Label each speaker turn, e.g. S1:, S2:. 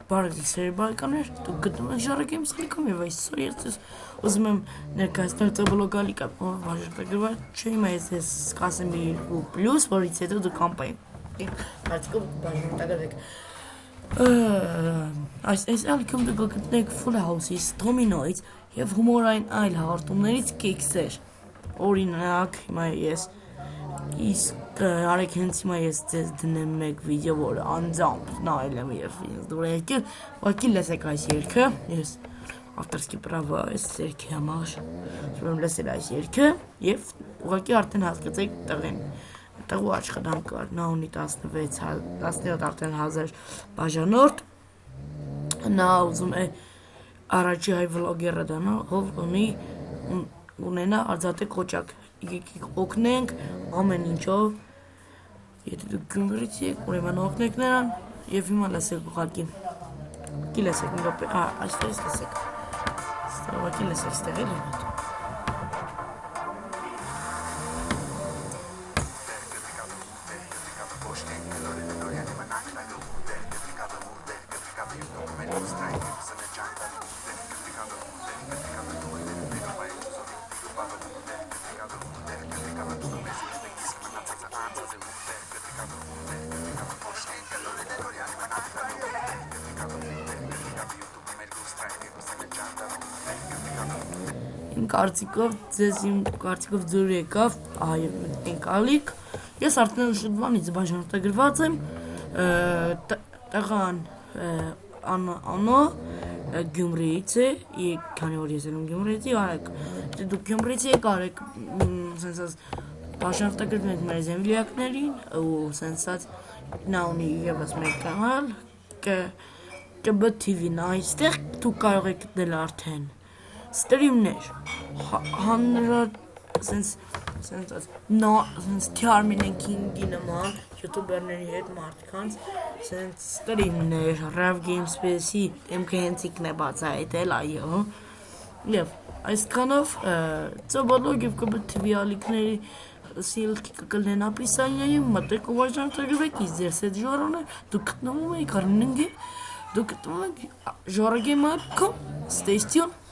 S1: Բարեկամներ, սերբայկաններ, դուք գտնում եք Ժառագեյմս լիքում եւ այսօր ես ուզում եմ ներկայացնել տեբլոգալի կապ վարժետագրված չէ հիմա ես կասեմ ու պլյուս, որից հետո դուք կամպային հարցկով վարժետագրեք այս ալիքում դուք գտնեք Full House-ից, Domino-ից եւ հումորային այլ հաղորդումներից կեքսեր, օրինակ հիմա ես իսկ արեք հենց հիմա ես ձեզ դնեմ մեկ վիդեո, որը անձամբ նայել եմ եւ ինձ դուր եկել, ուղղակի լսեք այս երգը, ես ավտորսկի պրավա այս երգի համար ուզում լսել այս երգը եւ ուղղակի արդեն հասկացեք տղեն տղու աշխատանք կար, նա ունի 17 արդեն 1000 բաժանորդ, նա ուզում է առաջի հայ վլոգերը դառնալ, ով ունենա արծաթե կոճակ, եկեք օգնենք ամեն ինչով, եթե դուք Գյումրիից եք, ուրեմն օգնեք նրան եւ հիմա լսեք ուղղակի լսեք մի րոպե, այստեղից լսեք, ուղղակի լսեք ստեղ էլի մոտ Իմ կարծիքով ձոր եկավ ընկալիք, ես արդեն շուտվանից բաժանորդագրված եմ, տղան Անո Գյումրիից է, քանի որ ես եմ Գյումրիից, արեք, դուք Գյումրիից եք, արեք, բաժանորդագրվում եք մեր զենվիլյակներին, ու սենսած նա ունի ևս մեկ կանալ, ԿԲ TV-ն այստեղ դուք կարող եք գտնել արդեն ստրիմներ, Թյարմին Քինգի նման յութուբերների հետ մարդկանց ստրիմներ, Rav Gamespace-ի դեմքը հենց ինքն է բացահայտել, այո, եւ այսքանով ծոբալոգ եւ ԿԲ TV ալիքների սիլքի կկլնեն ապիսանյայում, մտեք ու վարժանորդագրվեք, իսկ ձեր սետ ժառոներ, դուք գտնվում եք Ժառագեյմ.com, stay tuned.